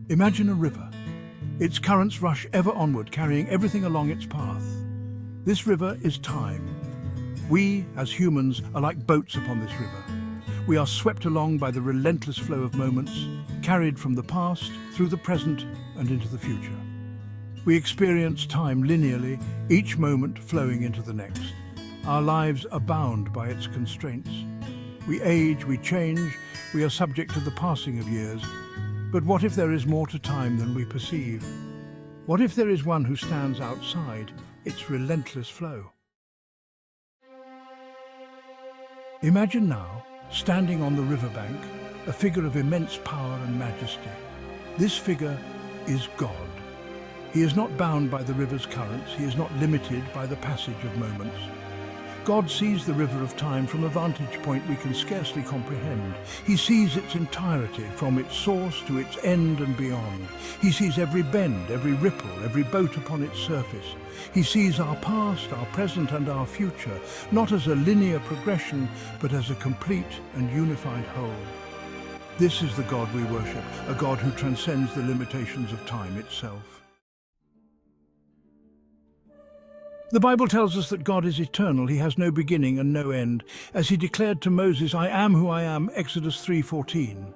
Imagine a river. Its currents rush ever onward, carrying everything along its path. This river is time. We, as humans, are like boats upon this river. We are swept along by the relentless flow of moments, carried from the past, through the present, and into the future. We experience time linearly, each moment flowing into the next. Our lives are bound by its constraints. We age, we change, we are subject to the passing of years. But what if there is more to time than we perceive? What if there is one who stands outside its relentless flow? Imagine now, standing on the riverbank, a figure of immense power and majesty. This figure is God. He is not bound by the river's currents, he is not limited by the passage of moments. God sees the river of time from a vantage point we can scarcely comprehend. He sees its entirety, from its source to its end and beyond. He sees every bend, every ripple, every boat upon its surface. He sees our past, our present and our future, not as a linear progression, but as a complete and unified whole. This is the God we worship, a God who transcends the limitations of time itself. The Bible tells us that God is eternal. He has no beginning and no end. As he declared to Moses, "I am who I am," Exodus 3:14.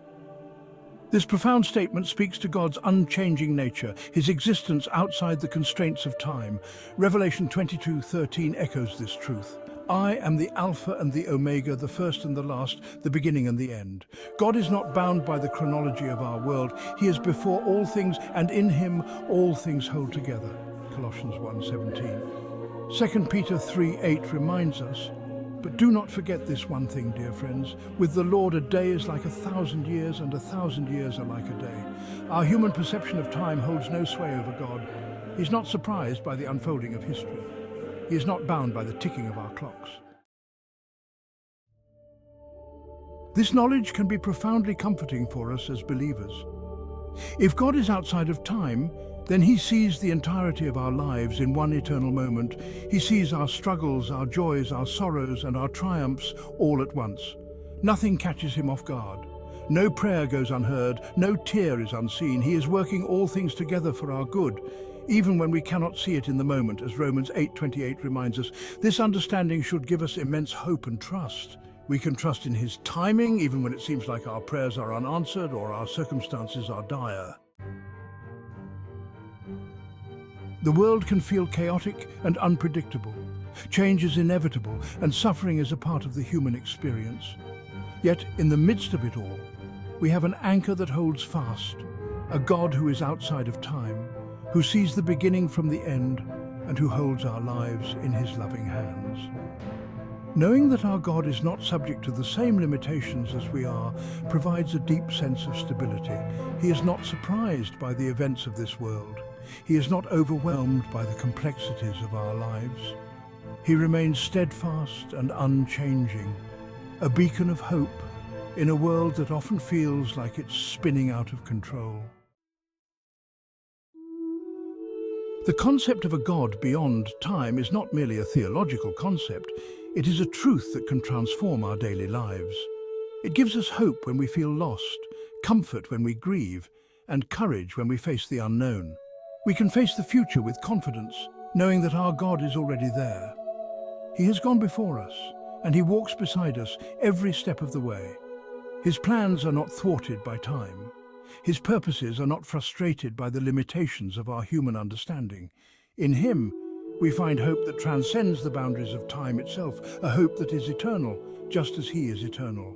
This profound statement speaks to God's unchanging nature, his existence outside the constraints of time. Revelation 22:13 echoes this truth. "I am the Alpha and the Omega, the first and the last, the beginning and the end." God is not bound by the chronology of our world. He is before all things, and in him all things hold together. Colossians 1:17. 2 Peter 3:8 reminds us, "But do not forget this one thing, dear friends. With the Lord a day is like 1,000 years, and 1,000 years are like a day." Our human perception of time holds no sway over God. He's not surprised by the unfolding of history. He is not bound by the ticking of our clocks. This knowledge can be profoundly comforting for us as believers. If God is outside of time, then he sees the entirety of our lives in one eternal moment. He sees our struggles, our joys, our sorrows, and our triumphs all at once. Nothing catches him off guard. No prayer goes unheard, no tear is unseen. He is working all things together for our good, even when we cannot see it in the moment, as Romans 8:28 reminds us. This understanding should give us immense hope and trust. We can trust in his timing, even when it seems like our prayers are unanswered or our circumstances are dire. The world can feel chaotic and unpredictable. Change is inevitable, and suffering is a part of the human experience. Yet, in the midst of it all, we have an anchor that holds fast, a God who is outside of time, who sees the beginning from the end, and who holds our lives in his loving hands. Knowing that our God is not subject to the same limitations as we are provides a deep sense of stability. He is not surprised by the events of this world. He is not overwhelmed by the complexities of our lives. He remains steadfast and unchanging, a beacon of hope in a world that often feels like it's spinning out of control. The concept of a God beyond time is not merely a theological concept. It is a truth that can transform our daily lives. It gives us hope when we feel lost, comfort when we grieve, and courage when we face the unknown. We can face the future with confidence, knowing that our God is already there. He has gone before us, and he walks beside us every step of the way. His plans are not thwarted by time. His purposes are not frustrated by the limitations of our human understanding. In him, we find hope that transcends the boundaries of time itself, a hope that is eternal, just as he is eternal.